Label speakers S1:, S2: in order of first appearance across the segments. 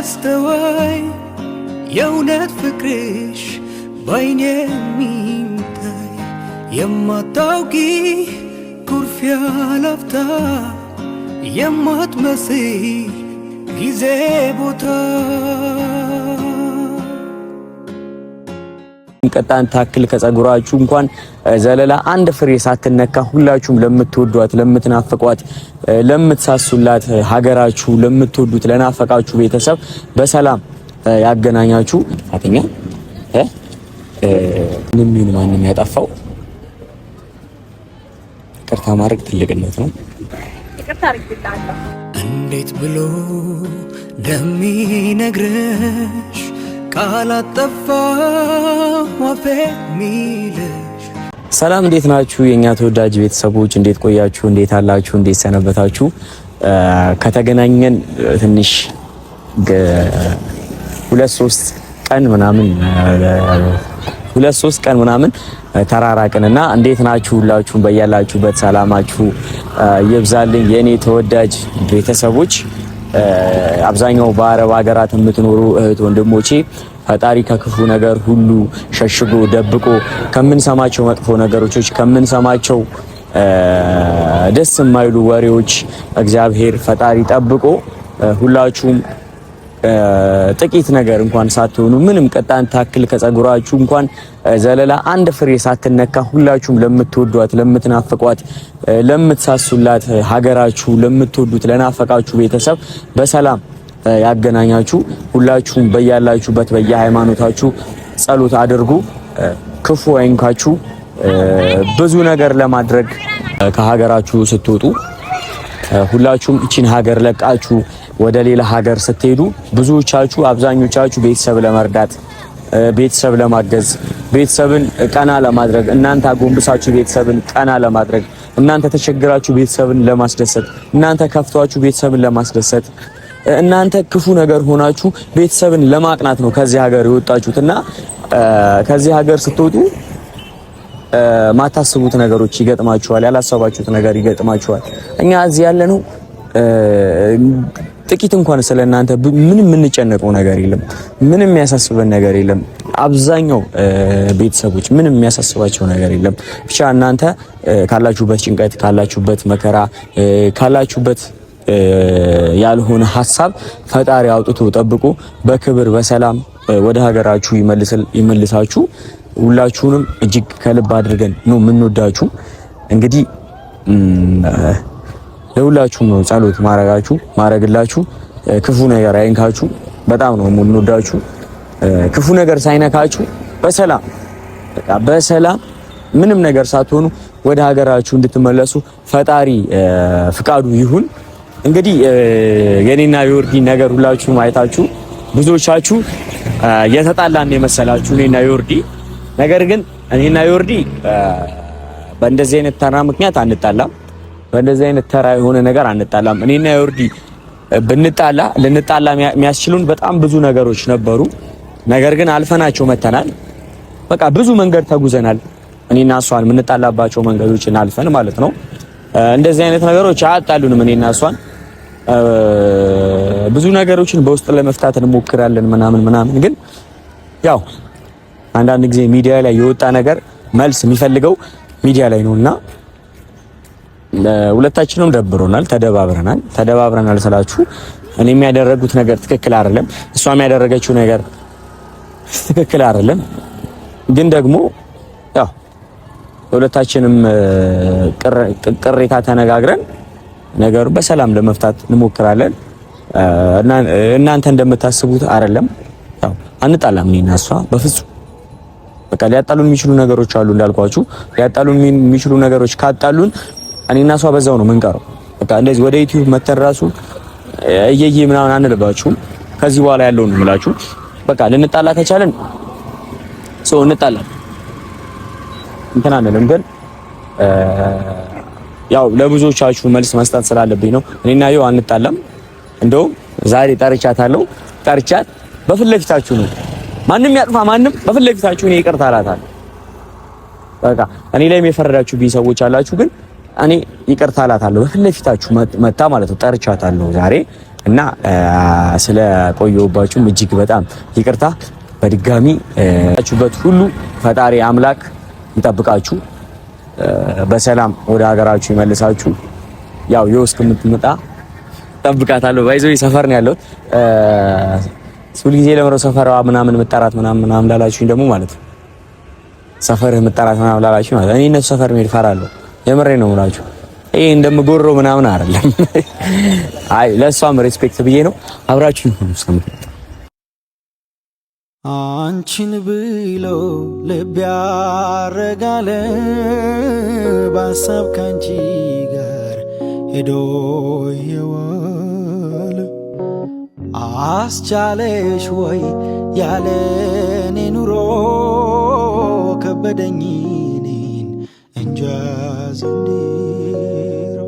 S1: አስተዋይ የእውነት ፍቅርሽ ባይኔ የሚታይ የማታውቂ ኩርፊያ ላፍታ የማትመስይ ጊዜ ቦታ
S2: ቀጣን ታክል ከጸጉራችሁ እንኳን ዘለላ አንድ ፍሬ ሳትነካ ሁላችሁም ለምትወዷት ለምትናፍቋት ለምትሳሱላት ሀገራችሁ ለምትወዱት ለናፈቃችሁ ቤተሰብ በሰላም ያገናኛችሁ። አተኛ ምንም ማንም ያጠፋው ይቅርታ ማድረግ ትልቅነት ነው።
S3: ይቅርታ አድርግልሃለሁ።
S1: እንዴት ብሎ እንደሚነግርሽ ቃላጠፋ ወፌ ሚልሽ።
S2: ሰላም እንዴት ናችሁ የኛ ተወዳጅ ቤተሰቦች? እንዴት ቆያችሁ? እንዴት አላችሁ? እንዴት ሰነበታችሁ? ከተገናኘን ትንሽ 2-3 ቀን ምናምን ተራራቅንና እንዴት ናችሁ? ሁላችሁም በያላችሁበት ሰላማችሁ ይብዛልኝ የኔ ተወዳጅ ቤተሰቦች። አብዛኛው በአረብ ሀገራት የምትኖሩ እህት ወንድሞቼ ፈጣሪ ከክፉ ነገር ሁሉ ሸሽጎ ደብቆ ከምንሰማቸው መጥፎ ነገሮች ከምንሰማቸው ደስ የማይሉ ወሬዎች እግዚአብሔር ፈጣሪ ጠብቆ ሁላችሁም ጥቂት ነገር እንኳን ሳትሆኑ ምንም ቀጣን ታክል ከጸጉራችሁ እንኳን ዘለላ አንድ ፍሬ ሳትነካ ሁላችሁም ለምትወዷት ለምትናፍቋት ለምትሳሱላት ሀገራችሁ ለምትወዱት ለናፈቃችሁ ቤተሰብ በሰላም ያገናኛችሁ። ሁላችሁም በያላችሁበት በየሃይማኖታችሁ ጸሎት አድርጉ። ክፉ አይንካችሁ። ብዙ ነገር ለማድረግ ከሀገራችሁ ስትወጡ ሁላችሁም እቺን ሀገር ለቃችሁ ወደ ሌላ ሀገር ስትሄዱ ብዙዎቻችሁ አብዛኞቻችሁ ቤተሰብ ለመርዳት ቤተሰብ ለማገዝ ቤተሰብን ቀና ለማድረግ እናንተ አጎንብሳችሁ ቤተሰብን ቀና ለማድረግ እናንተ ተቸግራችሁ ቤተሰብን ለማስደሰት እናንተ ከፍቷችሁ ቤተሰብን ለማስደሰት እናንተ ክፉ ነገር ሆናችሁ ቤተሰብን ለማቅናት ነው ከዚህ ሀገር የወጣችሁትና ከዚህ ሀገር ስትወጡ ማታስቡት ነገሮች ይገጥማችኋል። ያላሰባችሁት ነገር ይገጥማችኋል። እኛ እዚህ ያለነው ጥቂት እንኳን ስለናንተ ምንም የምንጨነቀው ነገር የለም። ምንም የሚያሳስበን ነገር የለም። አብዛኛው ቤተሰቦች ምንም የሚያሳስባቸው ነገር የለም። ብቻ እናንተ ካላችሁበት ጭንቀት ካላችሁበት መከራ ካላችሁበት ያልሆነ ሐሳብ ፈጣሪ አውጥቶ ጠብቆ በክብር በሰላም ወደ ሀገራችሁ ይመልሳችሁ። ሁላችሁንም እጅግ ከልብ አድርገን ነው የምንወዳችሁ። እንግዲህ ለሁላችሁም ነው ጸሎት ማረግላችሁ። ክፉ ነገር አይንካችሁ። በጣም ነው የምንወዳችሁ። ክፉ ነገር ሳይነካችሁ በሰላም ምንም ነገር ሳትሆኑ ወደ ሀገራችሁ እንድትመለሱ ፈጣሪ ፍቃዱ ይሁን። እንግዲህ የኔና የወርዲ ነገር ሁላችሁም አይታችሁ ብዙዎቻችሁ የተጣላን የመሰላችሁ እኔና የወርዲ ነገር ግን እኔና የወርዲ በእንደዚህ አይነት ተራ ምክንያት አንጣላም። በእንደዚህ አይነት ተራ የሆነ ነገር አንጣላም። እኔና የወርዲ ልንጣላ የሚያስችሉን በጣም ብዙ ነገሮች ነበሩ። ነገር ግን አልፈናቸው መተናል። በቃ ብዙ መንገድ ተጉዘናል። እኔና እሷን የምንጣላባቸው መንገዶችን አልፈን ማለት ነው። እንደዚህ አይነት ነገሮች አያጣሉንም። እኔና እሷን ብዙ ነገሮችን በውስጥ ለመፍታት እንሞክራለን ምናምን ግን ያው አንዳንድ ጊዜ ሚዲያ ላይ የወጣ ነገር መልስ የሚፈልገው ሚዲያ ላይ ነውና ሁለታችንም ደብሮናል፣ ተደባብረናል ስላችሁ እኔ የሚያደርጉት ነገር ትክክል አይደለም፣ እሷ የሚያደርገችው ነገር ትክክል አይደለም። ግን ደግሞ ያው ሁለታችንም ቅሬታ ተነጋግረን ነገሩ በሰላም ለመፍታት እንሞክራለን። እናንተ እንደምታስቡት አይደለም። ያው አንጣላም እኔና እሷ በፍጹም። በቃ ሊያጣሉን የሚችሉ ነገሮች አሉ እንዳልኳችሁ። ሊያጣሉን የሚችሉ ነገሮች ካጣሉን እኔና እሷ በዛው ነው የምንቀረው። በቃ እንደዚህ ወደ ዩቲዩብ መተን ራሱ እየዬ ምናምን አንልባችሁም። ከዚህ በኋላ ያለውን እንምላችሁ በቃ ልንጣላ ከቻለን እንጣላ እንትን አንልም። ግን ያው ለብዙዎቻችሁ መልስ መስጠት ስላለብኝ ነው። እኔና ይኸው አንጣላም። እንደውም ዛሬ ጠርቻት በፊት ለፊታችሁ ነው። ማንም ያጥፋ ማንም በፊት ለፊታችሁ እኔ ይቅርታ አላታለሁ። በቃ እኔ ላይም የፈረዳችሁብኝ ሰዎች አላችሁ፣ ግን እኔ ይቅርታ አላታለሁ በፊት ለፊታችሁ መጣ ማለት ነው። ጠርቻታለሁ ዛሬ እና ስለ ቆየሁባችሁም እጅግ በጣም ይቅርታ። በድጋሚ ችሁበት ሁሉ ፈጣሪ አምላክ ይጠብቃችሁ፣ በሰላም ወደ ሀገራችሁ ይመልሳችሁ። ያው የውስጥ የምትመጣ ጠብቃታለሁ። ባይዘው ሰፈር ነው ያለው። ሁልጊዜ ለምረው ሰፈሯ ምናምን መጣራት ምናምን ላላችሁኝ ደግሞ ማለት ነው ሰፈርህ መጣራት ምናምን ላላችሁኝ ማለት እኔ እነሱ ሰፈር መሄድ እፈራለሁ። የምሬ ነው የምላችሁ። ይሄ እንደምጎረው ምናምን አይደለም። አይ ለሷም ሪስፔክት ብዬ ነው። አብራችሁ ሰምቱ።
S1: አንቺን ብሎ ልብ ያረጋለ በሀሳብ ካንቺ ጋር ሄዶ የዋለ አስቻለሽ ወይ ያለ እኔ ኑሮ ከበደኝ እኔን እንጃ ዘንድሮ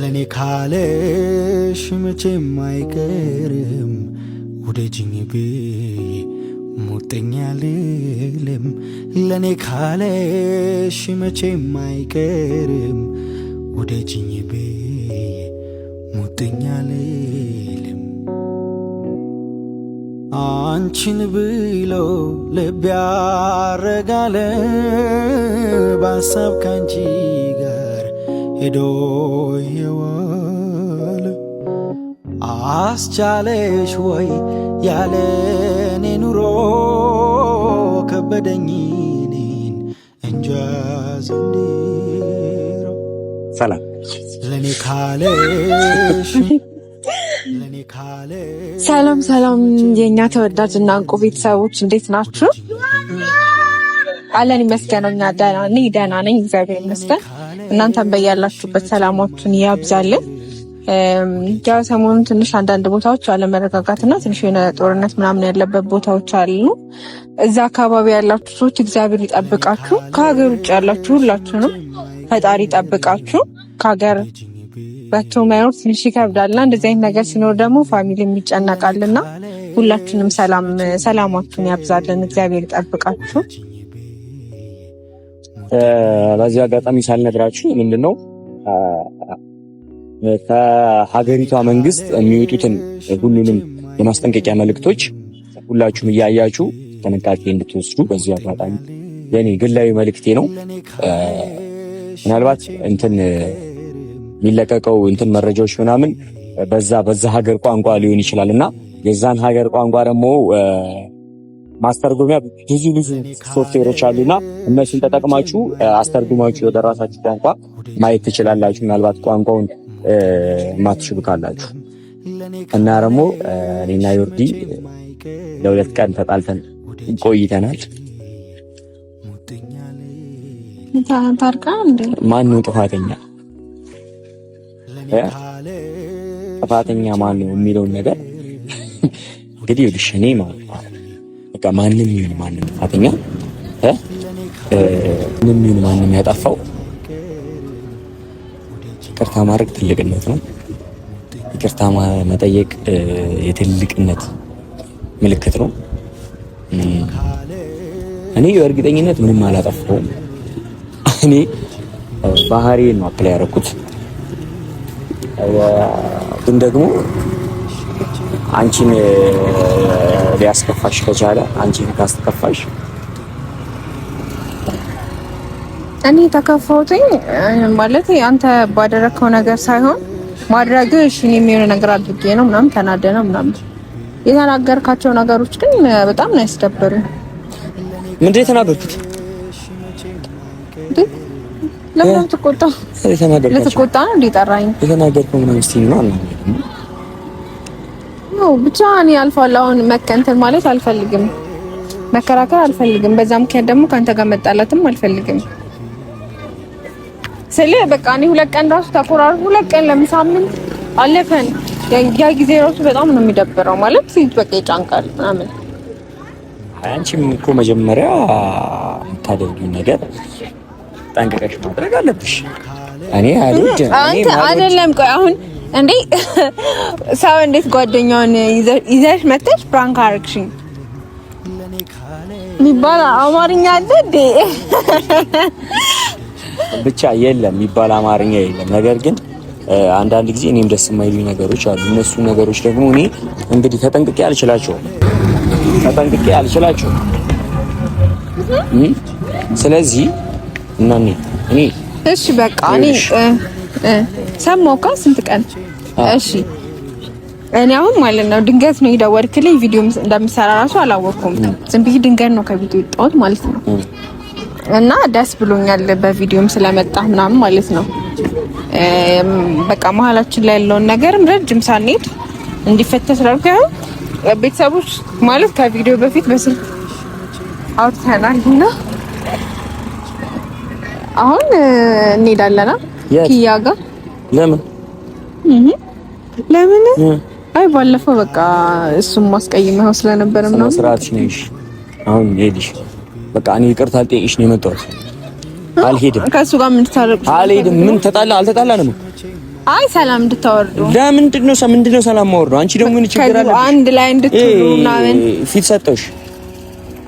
S1: ለኔ ካለሽ መቼም አይቀርም ውደጅኝ ብዬ ሙጥኝ አልልም። ለኔ ካለሽ መቼም አይቀርም ውደጅኝ ብዬ ሙጥኝ አልልም። አንቺን ብሎ ልብ ያረጋለ በሀሳብ ካንቺ ጋር ሄዶ የዋለ አስቻለሽ ወይ ያለ እኔ ኑሮ ከበደኝ እኔን እንጃ ዘንድሮ
S2: ሰላም
S1: ለኔ ካለሽ
S3: ሰላም ሰላም የኛ ተወዳጅና እንቁ ቤተሰቦች እንዴት ናችሁ? አለን ይመስገነው። እኛ ደህና ነኝ እግዚአብሔር ይመስገን። እናንተም በያላችሁበት ሰላማችሁን ያብዛልን። ያው ሰሞኑን ትንሽ አንዳንድ ቦታዎች አለመረጋጋትና ትንሽ የሆነ ጦርነት ምናምን ያለበት ቦታዎች አሉ። እዛ አካባቢ ያላችሁ ሰዎች እግዚአብሔር ይጠብቃችሁ። ከሀገር ውጭ ያላችሁ ሁላችሁንም ፈጣሪ ይጠብቃችሁ። ከሀገር በቶ መኖር ትንሽ ይከብዳልና እንደዚህ አይነት ነገር ሲኖር ደግሞ ፋሚሊም ይጨነቃልና ሁላችንም ሰላማችሁን ያብዛልን፣ እግዚአብሔር ይጠብቃችሁ።
S2: በዚህ አጋጣሚ ሳልነግራችሁ ምንድነው ከሀገሪቷ መንግስት የሚወጡትን ሁሉንም የማስጠንቀቂያ መልእክቶች ሁላችሁም እያያችሁ ጥንቃቄ እንድትወስዱ በዚህ አጋጣሚ የኔ ግላዊ መልእክቴ ነው። ምናልባት የሚለቀቀው መረጃዎች ምናምን በዛ ሀገር ቋንቋ ሊሆን ይችላል እና የዛን ሀገር ቋንቋ ደግሞ ማስተርጎሚያ ብዙ ሶፍትዌሮች አሉና እነሱን ተጠቅማችሁ አስተርጉማችሁ ወደ ራሳችሁ ቋንቋ ማየት ትችላላችሁ። ምናልባት ቋንቋውን ማትችሉ ካላችሁ እና ደግሞ እኔና ዮርዲ ለሁለት ቀን ተጣልተን ቆይተናል። ማን ነው ጥፋተኛ ማን ነው የሚለውን ነገር እንግዲህ ወድሽኔ ማለት በቃ ማንም ይሁን ማንም ጥፋተኛ ምንም ይሁን ማንም ያጠፋው ይቅርታ ማድረግ ትልቅነት ነው። ይቅርታ መጠየቅ የትልቅነት ምልክት ነው። እኔ በእርግጠኝነት ምንም አላጠፋሁም። እኔ ባህሪዬን ነው አፕላይ ያደረኩት። ግን ደግሞ አንቺን ሊያስከፋሽ ከቻለ አንቺን ካስተከፋሽ
S3: እኔ ተከፋውትኝ ማለት አንተ ባደረከው ነገር ሳይሆን ማድረግሽ እኔ የሚሆነ ነገር አድርጌ ነው ምናምን ተናደነ ምናምን የተናገርካቸው ነገሮች ግን በጣም ነው ያስደበሩኝ።
S2: ምንድን የተናገርኩት?
S3: ለምን ተቆጣ? ለተቆጣ ነው እንዴ ጠራኝ?
S2: የተናገርኩት ምን እስቲ ነው
S3: ነው ብቻ እኔ አልፋለሁ። አሁን መከንተል ማለት አልፈልግም፣ መከራከር አልፈልግም። በዛ ምክንያት ደግሞ ካንተ ጋር መጣላትም አልፈልግም። ስለዚህ በቃ እኔ ሁለት ቀን ራሱ ተቆራርኩ። ሁለት ቀን ለምሳምንት አለፈን። ያ ጊዜ ራሱ በጣም ነው የሚደብረው። ማለት ሲት በቃ ይጫንቃል ምናምን።
S2: አንቺም እኮ መጀመሪያ የምታደርጊው ነገር ጠንቅቀሽ ማድረግ አለብሽ። እኔ አይደለም ቆይ አሁን እንዴ ሰው እንዴት ጓደኛውን ይዘሽ መተሽ ፕራንክ አርክሽኝ የሚባል አማርኛ አለ እንዴ? ብቻ የለም የሚባል አማርኛ የለም። ነገር ግን አንዳንድ ጊዜ እኔም ደስ የማይሉኝ ነገሮች አሉ። እነሱ ነገሮች ደግሞ እኔ እንግዲህ ተጠንቅቄ አልችላቸውም። ስለዚህ እና እኔ
S3: እሺ በቃ እኔ ሰማሁካ ስንት ቀን እሺ እኔ አሁን ማለት ነው ድንገት ነው የደወልክልኝ። ቪዲዮ እንደምሰራ ራሱ አላወቅኩም። ዝም ብዬ ድንገት ነው ከቪዲዮ የወጣሁት ማለት ነው። እና ደስ ብሎኛል በቪዲዮም ስለመጣ ምናምን ማለት ነው። በቃ መሀላችን ላይ ያለውን ነገርም ረጅም ሳንሄድ እንዲፈታ ስላልኩኝ ቤተሰቦች ማለት ከቪዲዮ በፊት በስልክ አውርተናል እና አሁን እንሄዳለን ኪያ ጋር። ለምን አይ ባለፈው በቃ እሱም ማስቀየመው ስለነበረ ነው።
S2: ስራትሽ ነሽ አሁን ሄድሽ። በቃ እኔ ይቅርታ አልጠይቅሽ ነው የመጣሁት። አልሄድም
S3: ከሱ ጋር ምን ተታረቁ?
S2: አልሄድም። ምን አልተጣላንም።
S3: አይ ሰላም እንድታወርዱ።
S2: ለምንድን ነው ሰላም ማወርዱ? አንቺ ደግሞ ምን ችግር አለ?
S3: አንድ ላይ እንድትሉ ምናምን
S2: ፊት ሰጠሽ።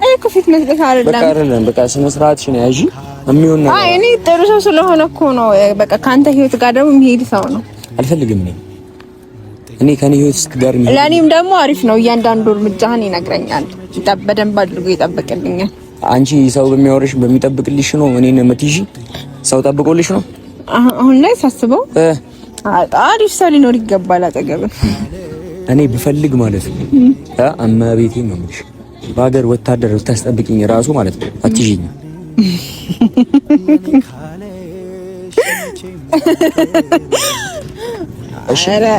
S3: አይ እኮ ፊት መስጠት አይደለም።
S2: በቃ ስነ ስርዓትሽን ያዢ። የሚሆን ነገር
S3: አይ እኔ ጥሩ ሰው ስለሆነ እኮ ነው። በቃ ካንተ ህይወት ጋር ደግሞ የሚሄድ ሰው ነው።
S2: አልፈልግም እኔ ከኔ ህይወት ጋር
S3: ለኔም ደግሞ አሪፍ ነው። እያንዳንዱ እርምጃህን ይነግረኛል። በደንብ አድርጎ ይጠብቅልኛል።
S2: አንቺ ሰው በሚያወርሽ በሚጠብቅልሽ ነው እኔን የምትይዢ? ሰው ጠብቆልሽ ነው?
S3: አሁን ላይ ሳስበው አሪፍ ሰው ሊኖር ይገባል አጠገብህ።
S2: እኔ ብፈልግ ማለት ነው እመቤቴን ነው የምልሽ በሀገር ወታደር ብታስጠብቂኝ ራሱ ማለት ነው አትይዢኝ።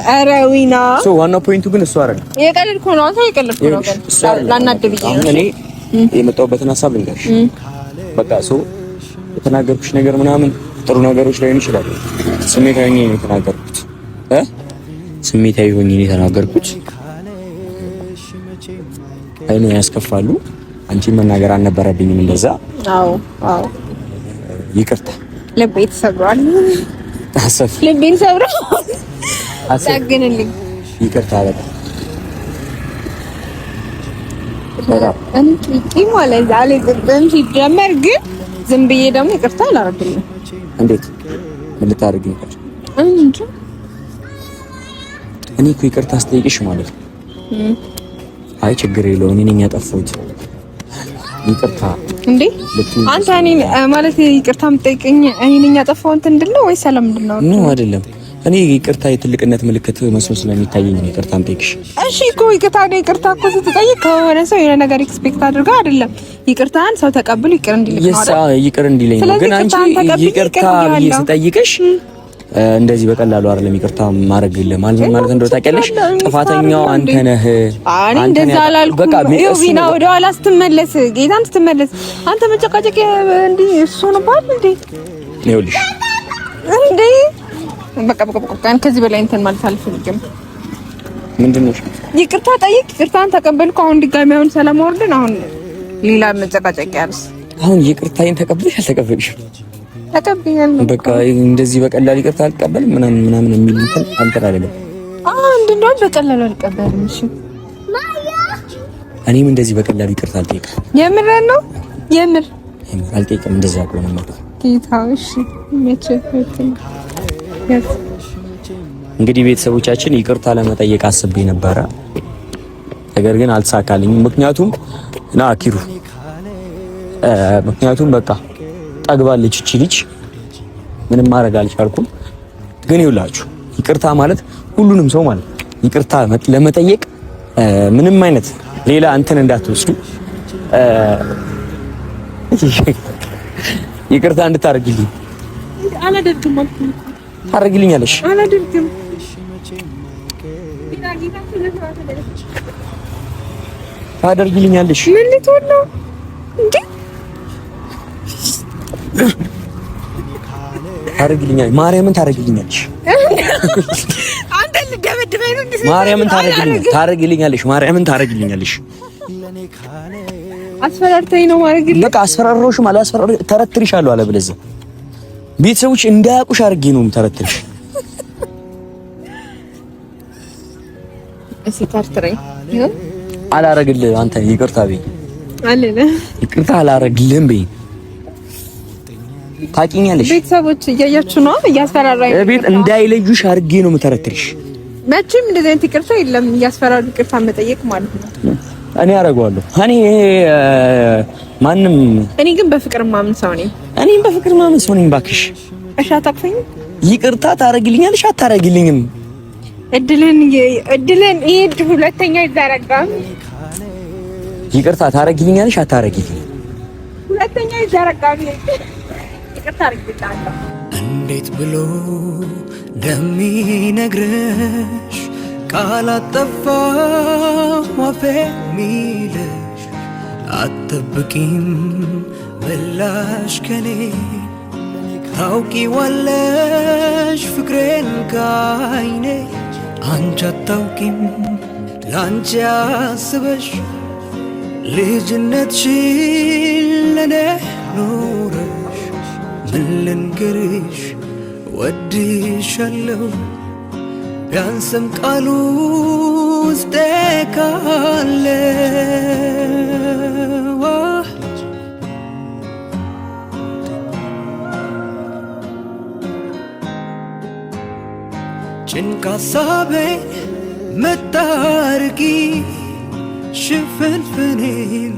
S3: ኧረ ዊና
S2: ዋናው ፖይንቱ ግን እሱ አይደለም።
S3: የቀለድኩ ነው አንተ የቀለድኩ ነው ግን ላናድብኝ ነው።
S2: እኔ የመጣሁበትን ሀሳብ ልንገርሽ። በቃ የተናገርኩሽ ነገር ምናምን ጥሩ ነገሮች ላይሆን ይችላል። ስሜታዊ ሆኜ ነው የተናገርኩት አይኑ ያስከፋሉ። አንቺን መናገር አልነበረብኝም እንደዛ።
S3: አዎ
S2: ይቅርታ።
S3: ልቤ ተሰብሯል። ልቤን ሰብሯል። አሳግንልኝ።
S2: ይቅርታ በጣም
S3: እንት ማለት ዛሬ ጥብም ሲጀመር ግን ዝም ብዬ ደግሞ ይቅርታ አላረግልኝ።
S2: እንዴት ምን ልታረግኝ ነው? እኔ እኮ ይቅርታ አስጠይቅሽ ማለት ነው። አይ ችግር የለውም እኔ ነኝ ያጠፋሁት። ይቅርታ
S3: እንዴ አንተ እኔ ማለት ይቅርታ የምጠይቀኝ እኔ ነኝ ያጠፋሁት እንድል ነው ወይስ ሰላም እንድል ነው?
S2: ነው አይደለም። እኔ ይቅርታ የትልቅነት ምልክት መስሎ ስለሚታየኝ ነው ይቅርታ የምጠይቅሽ።
S3: እሺ እኮ ይቅርታ እኮ ስትጠይቅ ከሆነ ሰው የሆነ ነገር ኤክስፔክት አድርጋ አይደለም። ይቅርታን ሰው ተቀብሎ ይቅር እንዲልኝ ነው።
S2: ይቅር እንዲልኝ ነው። ግን አንቺ ይቅርታ ብዬ ስጠይቅሽ እንደዚህ በቀላሉ አይደለም ይቅርታ ማድረግ ማለት እንደው ታውቂያለሽ፣ ጥፋተኛው አንተ ነህ።
S3: እኔ እንደዛ አላልኩም። በቃ ቢና ወደ ኋላ ስትመለስ ጌታን ስትመለስ አንተ መጨቃጨቅ እንዴ እሱ ነው ባል እንዴ
S2: ይኸውልሽ
S3: እንዴ በቃ ከዚህ በላይ እንትን ማለት አልፈልግም።
S2: ምንድነው
S3: ይቅርታ ጠይቅ፣ ይቅርታን ተቀበልኩ። አሁን ድጋሚ አሁን ሰላም ወርደን አሁን ሌላ መጨቃጨቅ ያርስ።
S2: አሁን ይቅርታዬን ተቀበልሽ አልተቀበልሽም?
S3: ተቀበያለሁ።
S2: በቃ እንደዚህ በቀላሉ ይቅርታ አልቀበልም ምናምን የሚል እንትን አንተን አይደለም።
S3: እንደው በቀላሉ አልቀበልም። እሺ
S2: እኔም እንደዚህ በቀላሉ ይቅርታ አልጠይቅም።
S3: የምር ነው የምር
S2: አልጠይቅም። እንደዛ ከሆነ ማለት
S3: ጌታው እሺ
S2: እንግዲህ ቤተሰቦቻችን ይቅርታ ለመጠየቅ አስቤ ነበረ፣ ነገር ግን አልተሳካልኝም። ምክንያቱም በቃ ጠግባለች እቺ ልጅ፣ ምንም ማድረግ አልቻልኩም። ግን ይውላችሁ ይቅርታ ማለት ሁሉንም ሰው ማለት ይቅርታ ለመጠየቅ ምንም አይነት ሌላ እንትን እንዳትወስዱ፣ ይቅርታ እንድታረግልኝ
S3: አላደርግም ማለት ነው።
S2: ታረግልኛለሽ?
S3: አላደርግም።
S2: ታደርግልኛለሽ?
S3: ምን ልትሆን ነው እንዴ?
S2: ታረግልኛለሽ? ማርያምን ታረግልኛለሽ?
S3: አንተ ልደበድበኝ ነው እንዴ?
S2: ማርያምን ታረግልኛለሽ? ማርያምን ታረግልኛለሽ?
S3: አስፈራርተኝ ነው ማረግልኝ።
S2: በቃ አስፈራሮሽም አላስፈራሮ ተረትርሻለሁ። አለበለዚያ ቤተሰቦች እንዳያውቁሽ አድርጌ ነው የምተረትርሽ።
S3: እሺ ተርትረኝ
S2: አላረግልህ። አንተ ይቅርታ በይ
S3: አለለ።
S2: ይቅርታ አላረግልህም በይ። ታውቂኛለሽ።
S3: ቤተሰቦች እያያችሁ ነው እያስፈራራኝ
S2: ቤት እንዳይለዩሽ አድርጌ ነው የምተረትርሽ።
S3: መቼም እንደዚህ አይነት ይቅርታ የለም። እያስፈራሩ ይቅርታ መጠየቅ ማለት ነው።
S2: እኔ አደርገዋለሁ። እኔ ግን በፍቅር ማምን ሰው ነኝ።
S3: እኔም በፍቅር ማምን ሰው ነኝ።
S2: ባክሽ
S3: እሺ አታቅፈኝ።
S2: ይቅርታ ታረግልኛለሽ አታረግልኝም?
S3: እድልን ሁለተኛ ይዘረጋም።
S2: ይቅርታ ታረግልኛለሽ አታረግልኝም?
S3: ሁለተኛ ይዘረጋም። ይቅርታ አርግልኛለሁ።
S1: እንዴት ብሎ እንደሚነግርሽ ቃል አጠፋሁ አፌ ሚልሽ አትጠብቂም ምላሽ ከኔ ታውቂዋለሽ ፍቅሬን ከዓይኔ አንቺ አታውቂም ላንቺ አስበሽ ልጅነትሽን ለኔ ኖረሽ ምን ልንገርሽ ወድሻለሁ ቢያንስም ቃሉ ውስጤ ካለ ጭንቅ ሀሳቤን መታርቂ ሽፍንፍኔን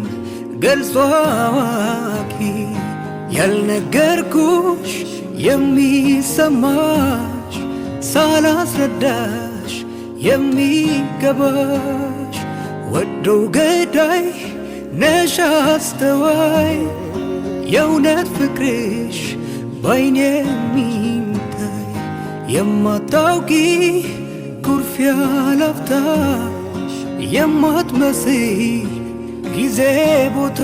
S1: ገልጾ አዋቂ ያልነገርኩሽ የሚሰማሽ ሳላስረዳሽ የሚገባሽ ወደው ገዳይ ነሽ አስተዋይ የእውነት ፍቅርሽ ባይኔ የሚታይ የማታውቂ ኩርፊያ ላፍታ የማትመስይ ጊዜ ቦታ